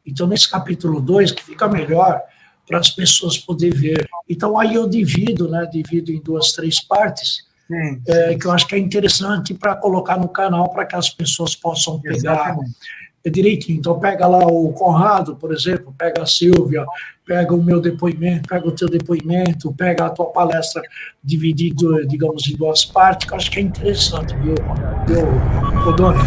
Então, nesse capítulo 2, que fica melhor para as pessoas poderem ver. Então, aí eu divido, né? Divido em 2, 3 partes, que eu acho que é interessante para colocar no canal, para que as pessoas possam pegar direitinho. Então, pega lá o Conrado, por exemplo, pega a Silvia, pega o meu depoimento, pega o teu depoimento, pega a tua palestra dividido, digamos, em 2 partes, que eu acho que é interessante, viu, Dona?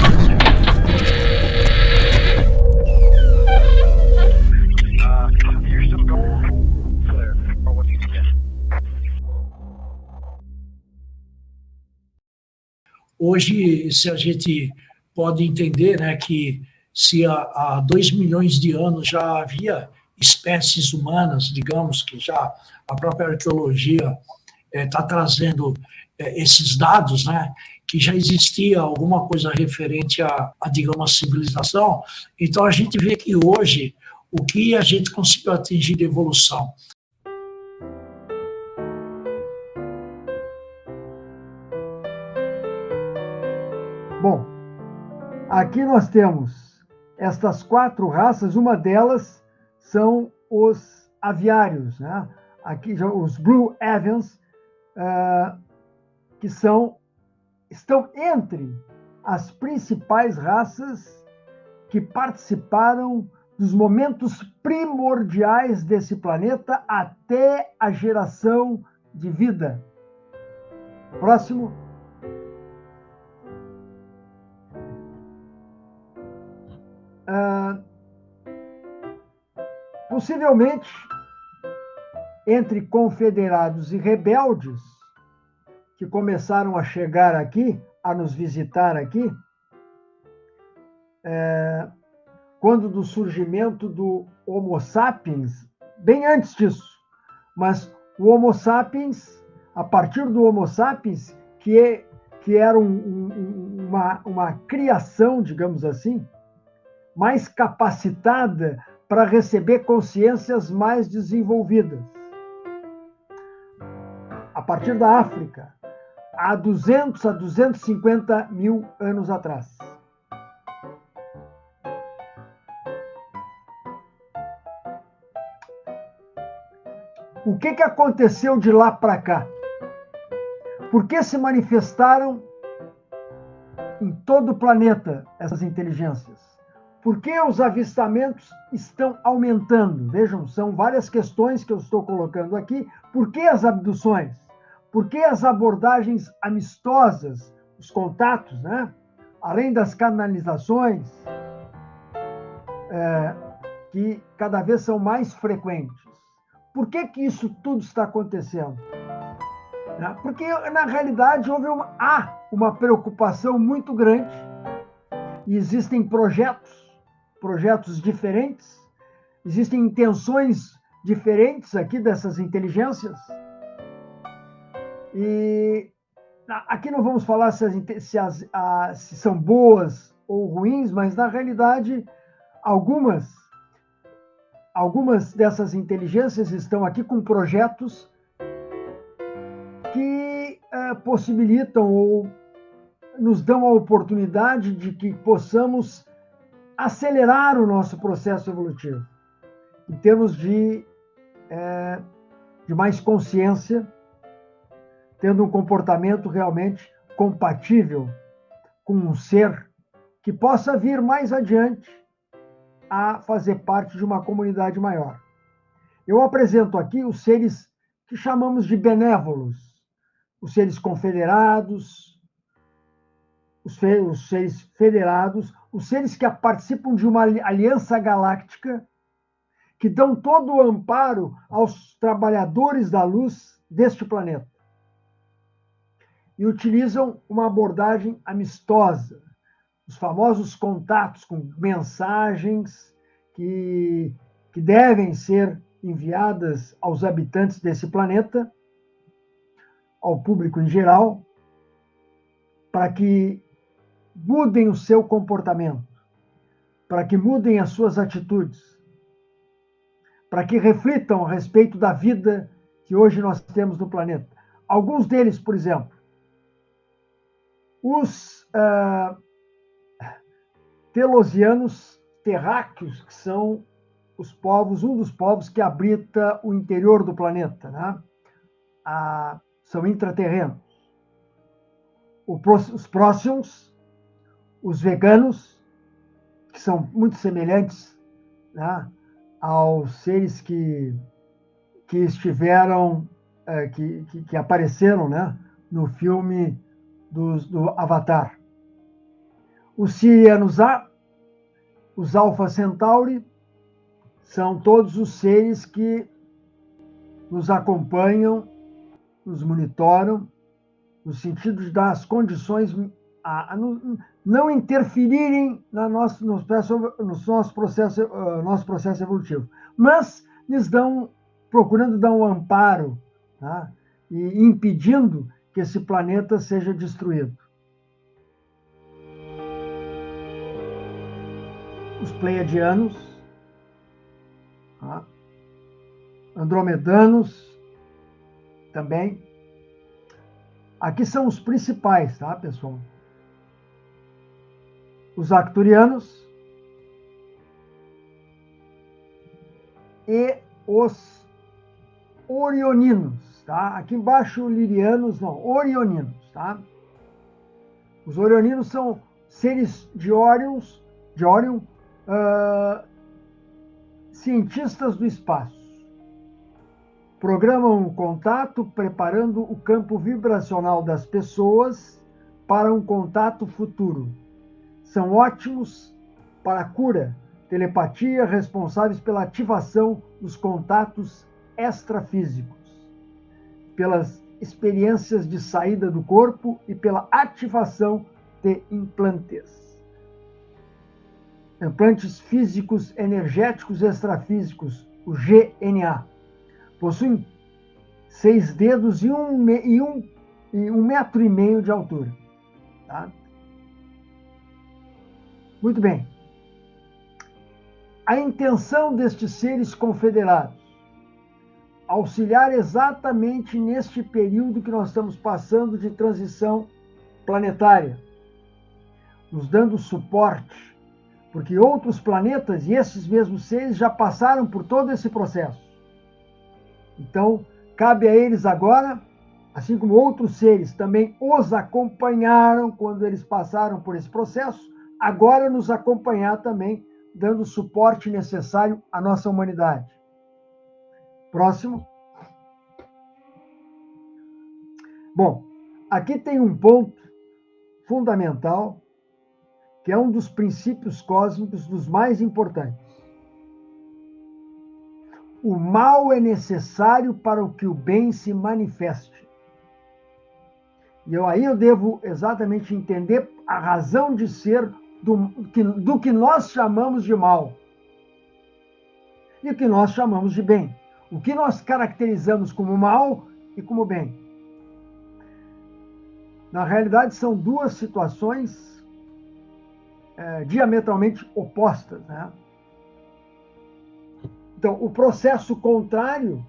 Hoje, se a gente pode entender, né, que se há 2 milhões de anos já havia espécies humanas, digamos, que já a própria arqueologia está trazendo esses dados, né, que já existia alguma coisa referente digamos, a civilização, então a gente vê que hoje o que a gente conseguiu atingir de evolução. Bom, aqui nós temos estas 4 raças, uma delas são os aviários, né? Aqui já os Blue Avians, que estão entre as principais raças que participaram dos momentos primordiais desse planeta até a geração de vida. Próximo. Possivelmente, entre confederados e rebeldes que começaram a chegar aqui, a nos visitar aqui, quando do surgimento do Homo sapiens, bem antes disso, mas o Homo sapiens, a partir do Homo sapiens, que era uma criação, digamos assim, mais capacitada para receber consciências mais desenvolvidas. A partir da África, há 200 a 250 mil anos atrás. O que aconteceu de lá para cá? Por que se manifestaram em todo o planeta essas inteligências? Por que os avistamentos estão aumentando? Vejam, são várias questões que eu estou colocando aqui. Por que as abduções? Por que as abordagens amistosas, os contatos, né? Além das canalizações, que cada vez são mais frequentes? Por que isso tudo está acontecendo? Porque, na realidade, há uma preocupação muito grande e existem projetos diferentes, existem intenções diferentes aqui dessas inteligências. E aqui não vamos falar se são boas ou ruins, mas, na realidade, algumas dessas inteligências estão aqui com projetos que possibilitam ou nos dão a oportunidade de que possamos acelerar o nosso processo evolutivo, em termos de mais consciência, tendo um comportamento realmente compatível com um ser que possa vir mais adiante a fazer parte de uma comunidade maior. Eu apresento aqui os seres que chamamos de benévolos, os seres confederados, os seres federados, os seres que participam de uma aliança galáctica, que dão todo o amparo aos trabalhadores da luz deste planeta. E utilizam uma abordagem amistosa, os famosos contatos com mensagens que devem ser enviadas aos habitantes desse planeta, ao público em geral, para que mudem o seu comportamento, para que mudem as suas atitudes, para que reflitam a respeito da vida que hoje nós temos no planeta. Alguns deles, por exemplo, os telosianos terráqueos, que são os povos, um dos povos que habita o interior do planeta, né? São intraterrenos. Os próximos, os veganos, que são muito semelhantes, né, aos seres que estiveram, que apareceram, né, no filme do Avatar. Os Sirianos A, os Alpha Centauri, são todos os seres que nos acompanham, nos monitoram, no sentido de dar as condições a não interferirem nosso processo evolutivo, mas nos procurando dar um amparo, tá? E impedindo que esse planeta seja destruído. Os Pleiadianos, tá? Andromedanos também. Aqui são os principais, tá, pessoal? Os Arcturianos e os Orioninos, tá? Aqui embaixo, Lirianos, não, Orioninos, tá? Os Orioninos são seres de Orion, cientistas do espaço. Programam um contato, preparando o campo vibracional das pessoas para um contato futuro. São ótimos para a cura, telepatia, responsáveis pela ativação dos contatos extrafísicos, pelas experiências de saída do corpo e pela ativação de implantes. Implantes físicos energéticos extrafísicos, o GNA. Possuem 6 dedos e um metro e meio de altura. Tá? Muito bem. A intenção destes seres confederados, auxiliar exatamente neste período que nós estamos passando de transição planetária, nos dando suporte, porque outros planetas e esses mesmos seres já passaram por todo esse processo. Então, cabe a eles agora, assim como outros seres também os acompanharam quando eles passaram por esse processo, agora nos acompanhar também, dando o suporte necessário à nossa humanidade. Próximo. Bom, aqui tem um ponto fundamental, que é um dos princípios cósmicos dos mais importantes. O mal é necessário para que o bem se manifeste. E aí eu devo exatamente entender a razão de ser do que nós chamamos de mal e o que nós chamamos de bem. O que nós caracterizamos como mal e como bem. Na realidade, são duas situações diametralmente opostas, né? Então, o processo contrário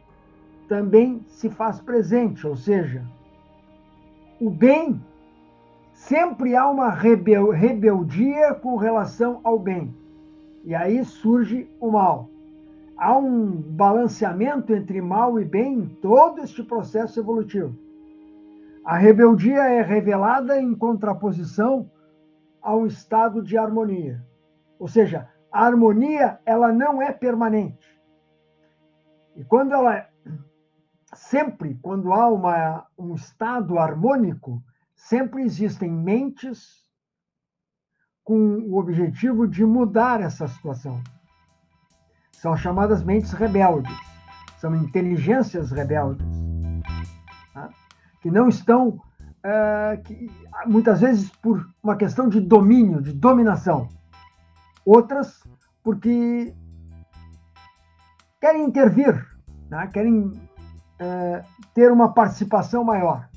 também se faz presente, ou seja, o bem, sempre há uma rebeldia com relação ao bem. E aí surge o mal. Há um balanceamento entre mal e bem em todo este processo evolutivo. A rebeldia é revelada em contraposição a um estado de harmonia. Ou seja, a harmonia, ela não é permanente. E quando há um estado harmônico, sempre existem mentes com o objetivo de mudar essa situação. São chamadas mentes rebeldes, são inteligências rebeldes, tá? Que não estão, muitas vezes por uma questão de domínio, de dominação. Outras porque querem intervir, né? Querem ter uma participação maior.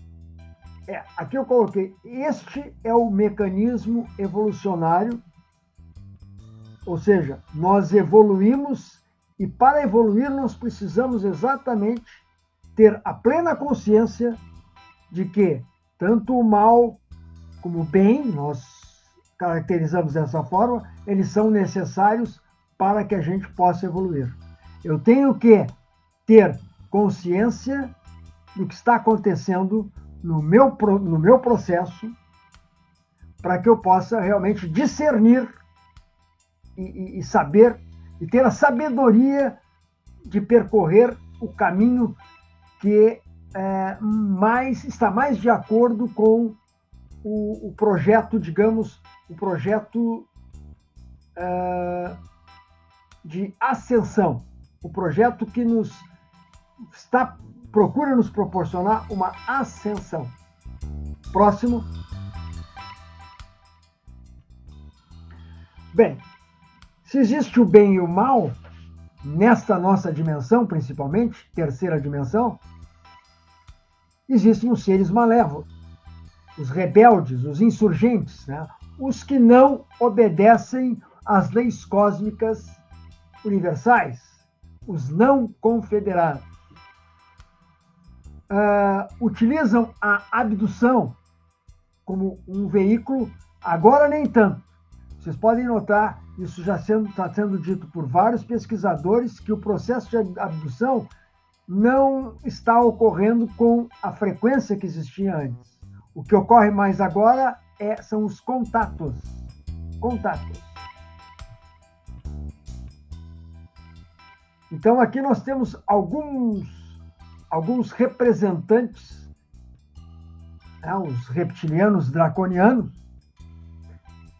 Aqui eu coloquei, este é o mecanismo evolucionário, ou seja, nós evoluímos e para evoluir nós precisamos exatamente ter a plena consciência de que tanto o mal como o bem, nós caracterizamos dessa forma, eles são necessários para que a gente possa evoluir. Eu tenho que ter consciência do que está acontecendo no meu processo, para que eu possa realmente discernir e saber, e ter a sabedoria de percorrer o caminho que está mais de acordo com o projeto, digamos, o projeto de ascensão, o projeto que procura nos proporcionar uma ascensão. Próximo. Bem, se existe o bem e o mal, nesta nossa dimensão, principalmente, terceira dimensão, existem os seres malévolos, os rebeldes, os insurgentes, né? Os que não obedecem às leis cósmicas universais, os não confederados. Utilizam a abdução como um veículo, agora nem tanto. Vocês podem notar, isso já está sendo dito por vários pesquisadores, que o processo de abdução não está ocorrendo com a frequência que existia antes. O que ocorre mais agora são os contatos. Contatos. Então, aqui nós temos alguns representantes, né, os reptilianos draconianos.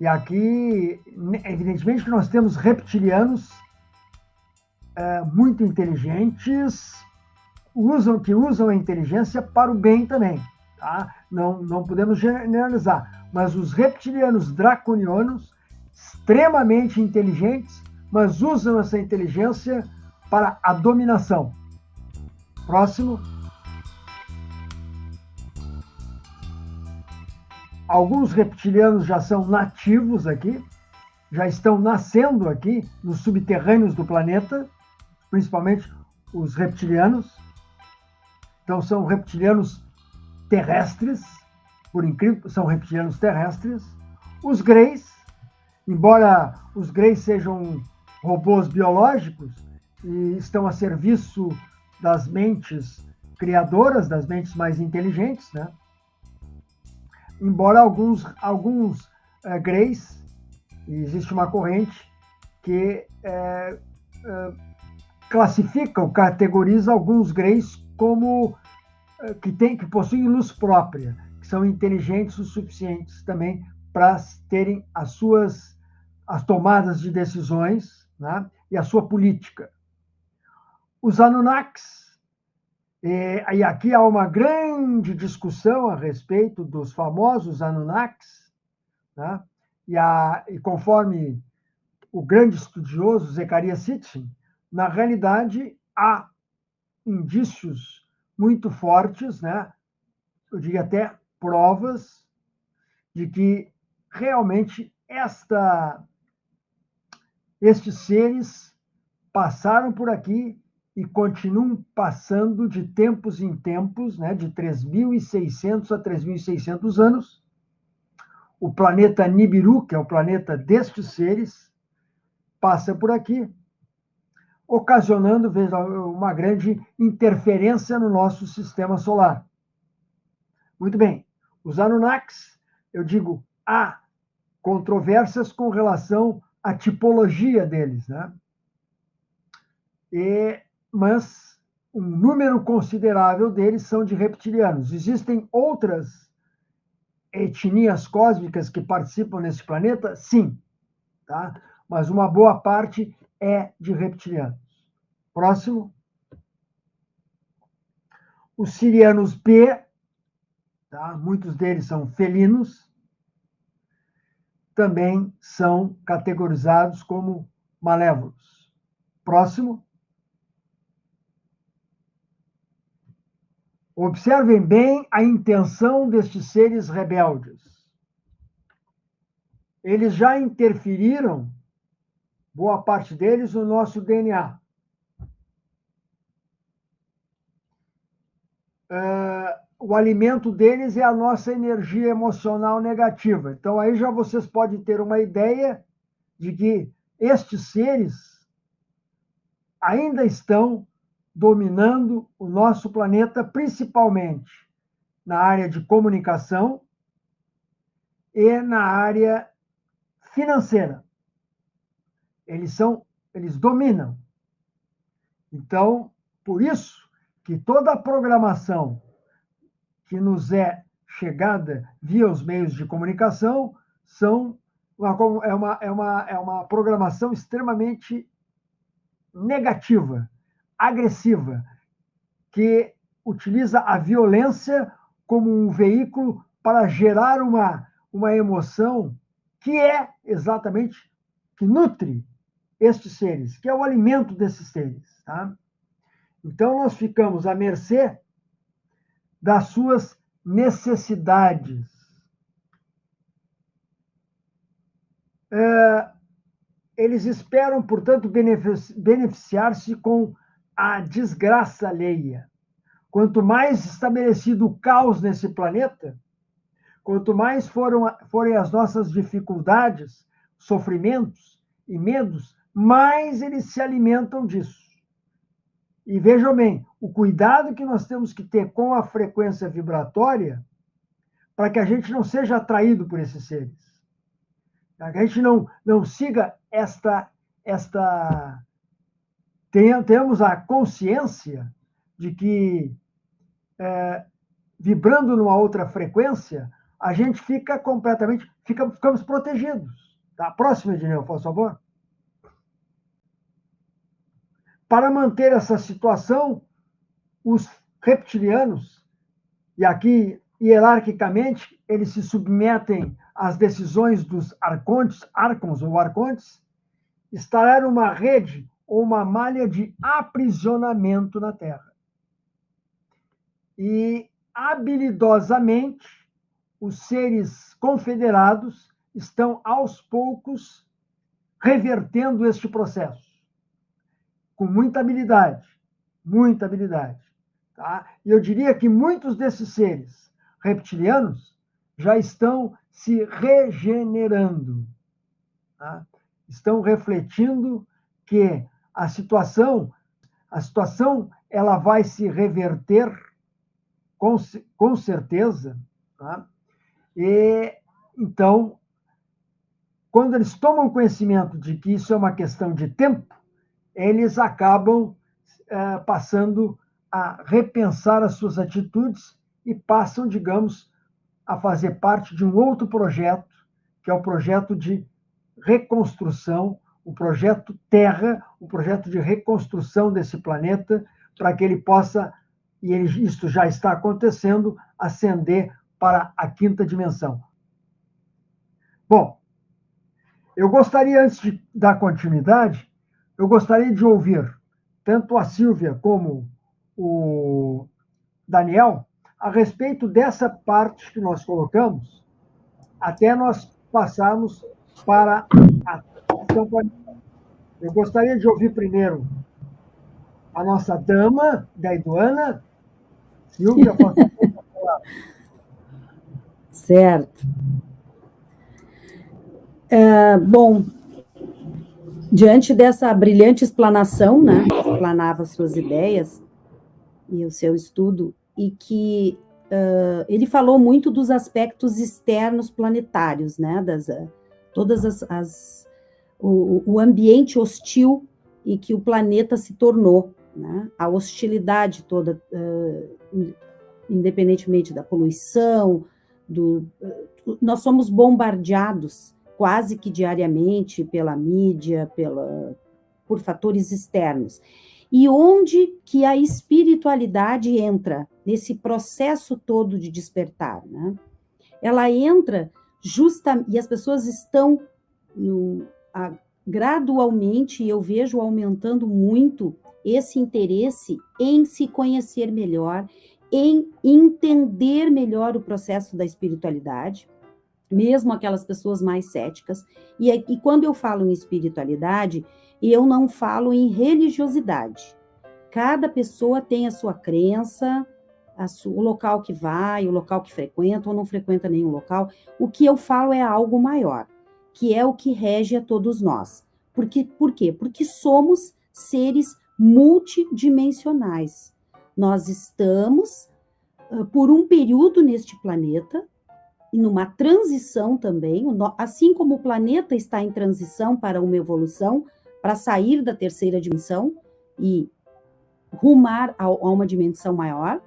E aqui, evidentemente, que nós temos reptilianos muito inteligentes, que usam a inteligência para o bem também. Tá? Não podemos generalizar. Mas os reptilianos draconianos, extremamente inteligentes, mas usam essa inteligência para a dominação. Próximo. Alguns reptilianos já são nativos aqui, já estão nascendo aqui nos subterrâneos do planeta, principalmente os reptilianos. Então, são reptilianos terrestres, por incrível, são reptilianos terrestres. Os Greys, embora os Greys sejam robôs biológicos e estão a serviço das mentes criadoras, das mentes mais inteligentes, né? Embora alguns Greys, existe uma corrente que classifica ou categoriza alguns Greys como que possuem luz própria, que são inteligentes o suficientes também para terem as tomadas de decisões, né, e a sua política. Os Anunnakis, e aqui há uma grande discussão a respeito dos famosos Anunnakis, né, e conforme o grande estudioso Zecharia Sitchin, na realidade há indícios muito fortes, né, eu diria até provas, de que realmente estes seres passaram por aqui e continuam passando de tempos em tempos, né, de 3.600 a 3.600 anos. O planeta Nibiru, que é o planeta destes seres, passa por aqui, ocasionando uma grande interferência no nosso sistema solar. Muito bem, os Anunnakis, eu digo, há controvérsias com relação à tipologia deles, né? Mas um número considerável deles são de reptilianos. Existem outras etnias cósmicas que participam nesse planeta? Sim, tá? Mas uma boa parte é de reptilianos. Próximo. Os Sirianos B, tá? Muitos deles são felinos, também são categorizados como malévolos. Próximo. Observem bem a intenção destes seres rebeldes. Eles já interferiram, boa parte deles, no nosso DNA. o alimento deles é a nossa energia emocional negativa. Então, aí já vocês podem ter uma ideia de que estes seres ainda estão dominando o nosso planeta, principalmente na área de comunicação e na área financeira. Eles dominam. Então, por isso que toda a programação que nos é chegada via os meios de comunicação é uma programação extremamente negativa, agressiva, que utiliza a violência como um veículo para gerar uma emoção que é exatamente, que nutre estes seres, que é o alimento desses seres. Tá? Então, nós ficamos à mercê das suas necessidades. Eles esperam, portanto, beneficiar-se com a desgraça alheia. Quanto mais estabelecido o caos nesse planeta, quanto mais forem as nossas dificuldades, sofrimentos e medos, mais eles se alimentam disso. E vejam bem, o cuidado que nós temos que ter com a frequência vibratória para que a gente não seja atraído por esses seres. Para que a gente não siga Temos a consciência de que, vibrando numa outra frequência, a gente fica completamente, ficamos protegidos. Tá? Próximo, Edneu, por favor. Para manter essa situação, os reptilianos, e aqui, hierarquicamente, eles se submetem às decisões dos arcons ou arcontes, instalaram uma rede ou uma malha de aprisionamento na Terra. E, habilidosamente, os seres confederados estão, aos poucos, revertendo este processo. Com muita habilidade, muita habilidade. Tá? E eu diria que muitos desses seres reptilianos já estão se regenerando. Tá? Estão refletindo que a situação ela vai se reverter com certeza. Tá? E, então, quando eles tomam conhecimento de que isso é uma questão de tempo, eles acabam passando a repensar as suas atitudes e passam, digamos, a fazer parte de um outro projeto, que é o projeto de reconstrução, o projeto Terra, o projeto de reconstrução desse planeta, para que ele possa, isto já está acontecendo, ascender para a quinta dimensão. Bom, eu gostaria, antes de dar continuidade, eu gostaria de ouvir tanto a Sílvia como o Daniel a respeito dessa parte que nós colocamos, até nós passarmos para a questão planetária. Eu gostaria de ouvir primeiro a nossa dama, Gaiduana. Sílvia, pode falar. Certo. Bom, diante dessa brilhante explanação, né, explanava suas ideias e o seu estudo, e que ele falou muito dos aspectos externos planetários, né, o ambiente hostil em que o planeta se tornou, né, a hostilidade toda, independentemente da poluição, nós somos bombardeados quase que diariamente pela mídia, por fatores externos. E onde que a espiritualidade entra nesse processo todo de despertar, né? Ela entra e as pessoas estão gradualmente, eu vejo aumentando muito esse interesse em se conhecer melhor, em entender melhor o processo da espiritualidade, mesmo aquelas pessoas mais céticas. E quando eu falo em espiritualidade, eu não falo em religiosidade. Cada pessoa tem a sua crença, o local que vai, o local que frequenta ou não frequenta nenhum local. O que eu falo é algo maior, que é o que rege a todos nós. Por quê? Porque somos seres multidimensionais. Nós estamos, por um período neste planeta, e numa transição também, assim como o planeta está em transição para uma evolução, para sair da terceira dimensão e rumar a uma dimensão maior,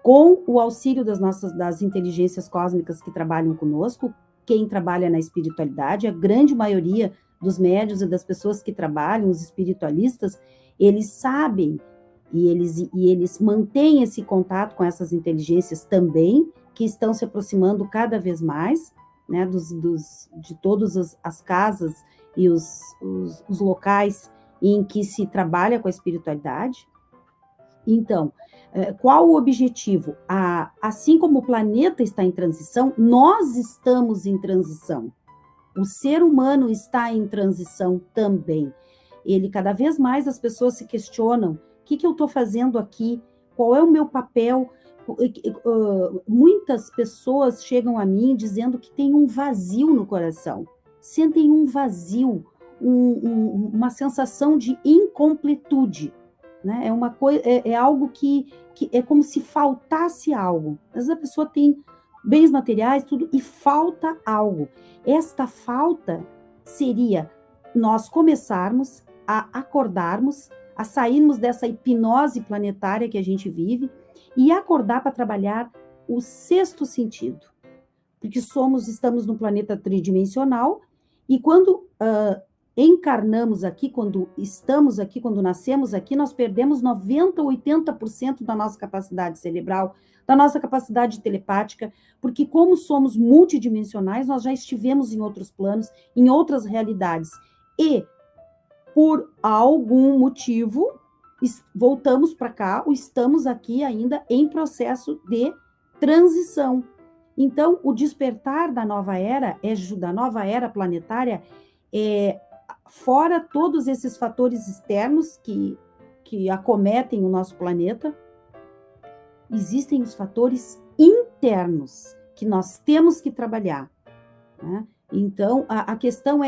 com o auxílio das inteligências cósmicas que trabalham conosco, quem trabalha na espiritualidade, a grande maioria dos médiuns e das pessoas que trabalham, os espiritualistas, eles sabem e eles mantêm esse contato com essas inteligências também, que estão se aproximando cada vez mais, né, de todas as casas e os locais em que se trabalha com a espiritualidade. Então, qual o objetivo? Assim como o planeta está em transição, nós estamos em transição. O ser humano está em transição também. Cada vez mais as pessoas se questionam: o que eu estou fazendo aqui? Qual é o meu papel? Muitas pessoas chegam a mim dizendo que tem um vazio no coração, sentem um vazio, uma sensação de incompletude, né? É algo que é como se faltasse algo. Às vezes a pessoa tem bens materiais, tudo, e falta algo. Esta falta seria nós começarmos a acordarmos, a sairmos dessa hipnose planetária que a gente vive e acordar para trabalhar o sexto sentido. Porque estamos num planeta tridimensional e quando encarnamos aqui, quando estamos aqui, quando nascemos aqui, nós perdemos 90%, 80% da nossa capacidade cerebral, da nossa capacidade telepática, porque como somos multidimensionais, nós já estivemos em outros planos, em outras realidades. E, por algum motivo, voltamos para cá, ou estamos aqui ainda em processo de transição. Então, o despertar da nova era planetária, fora todos esses fatores externos que acometem o nosso planeta, existem os fatores internos que nós temos que trabalhar, né? Então, a questão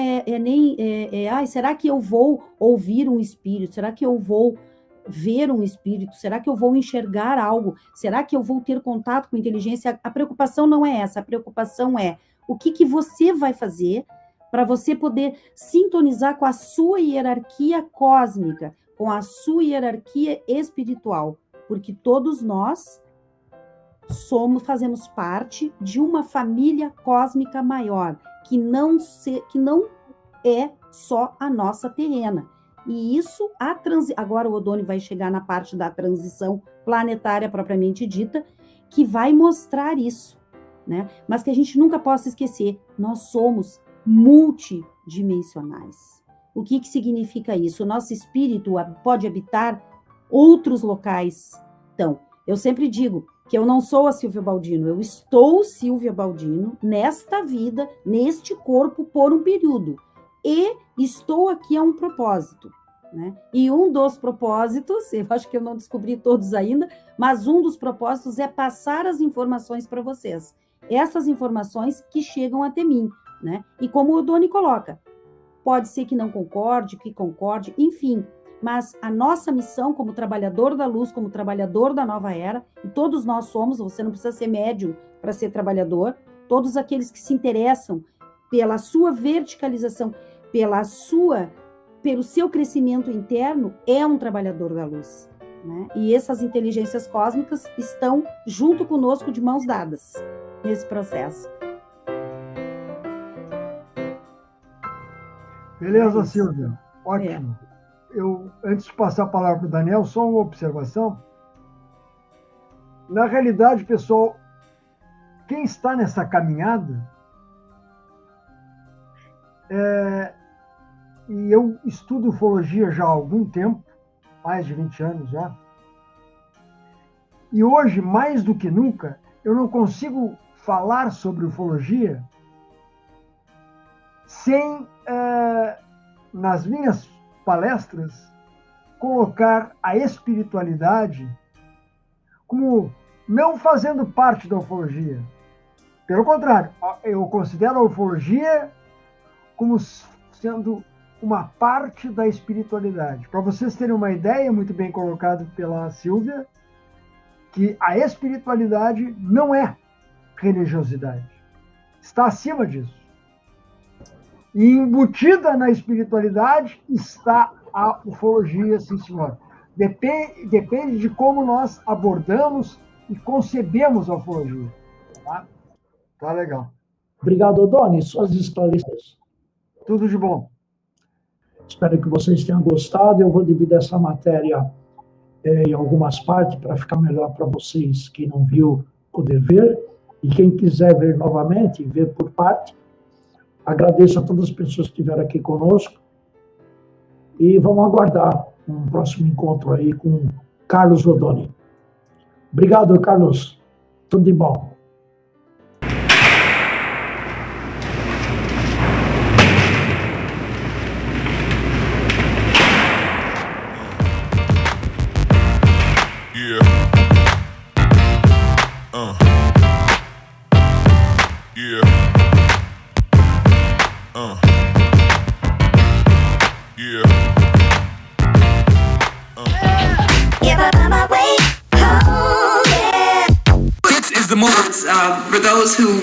será que eu vou ouvir um espírito? Será que eu vou ver um espírito? Será que eu vou enxergar algo? Será que eu vou ter contato com inteligência? A preocupação não é essa, a preocupação é o que você vai fazer para você poder sintonizar com a sua hierarquia cósmica, com a sua hierarquia espiritual, porque todos nós fazemos parte de uma família cósmica maior, que não é só a nossa terrena. E isso, agora o Odoni vai chegar na parte da transição planetária propriamente dita, que vai mostrar isso, né? Mas que a gente nunca possa esquecer, nós somos multidimensionais. O que significa isso? O nosso espírito pode habitar outros locais. Então, eu sempre digo que eu não sou a Silvia Baldino, eu estou Silvia Baldino nesta vida, neste corpo, por um período. E estou aqui a um propósito, né? E um dos propósitos, eu acho que eu não descobri todos ainda, mas um dos propósitos é passar as informações para vocês. Essas informações que chegam até mim, né? E como o Odoni coloca, pode ser que não concorde, que concorde, enfim, mas a nossa missão como trabalhador da luz, como trabalhador da nova era, e todos nós somos, você não precisa ser médium para ser trabalhador, todos aqueles que se interessam pela sua verticalização, pelo seu crescimento interno, é um trabalhador da luz, né? E essas inteligências cósmicas estão junto conosco de mãos dadas nesse processo. Beleza, Silvia? Ótimo. Antes de passar a palavra para o Daniel, só uma observação. Na realidade, pessoal, quem está nessa caminhada, e eu estudo ufologia já há algum tempo, mais de 20 anos já, e hoje, mais do que nunca, eu não consigo falar sobre ufologia sem, nas minhas palestras, colocar a espiritualidade como não fazendo parte da ufologia. Pelo contrário, eu considero a ufologia como sendo uma parte da espiritualidade. Para vocês terem uma ideia, muito bem colocado pela Silvia, que a espiritualidade não é religiosidade. Está acima disso. E embutida na espiritualidade está a ufologia, sim, senhor. Depende de como nós abordamos e concebemos a ufologia. Tá legal. Obrigado, Doni. Suas esclarecimentos. Tudo de bom. Espero que vocês tenham gostado. Eu vou dividir essa matéria em algumas partes para ficar melhor para vocês, quem não viu, poder ver. E quem quiser ver novamente, ver por parte. Agradeço a todas as pessoas que estiveram aqui conosco. E vamos aguardar um próximo encontro aí com Carlos Rodoni. Obrigado, Carlos. Tudo de bom. For those who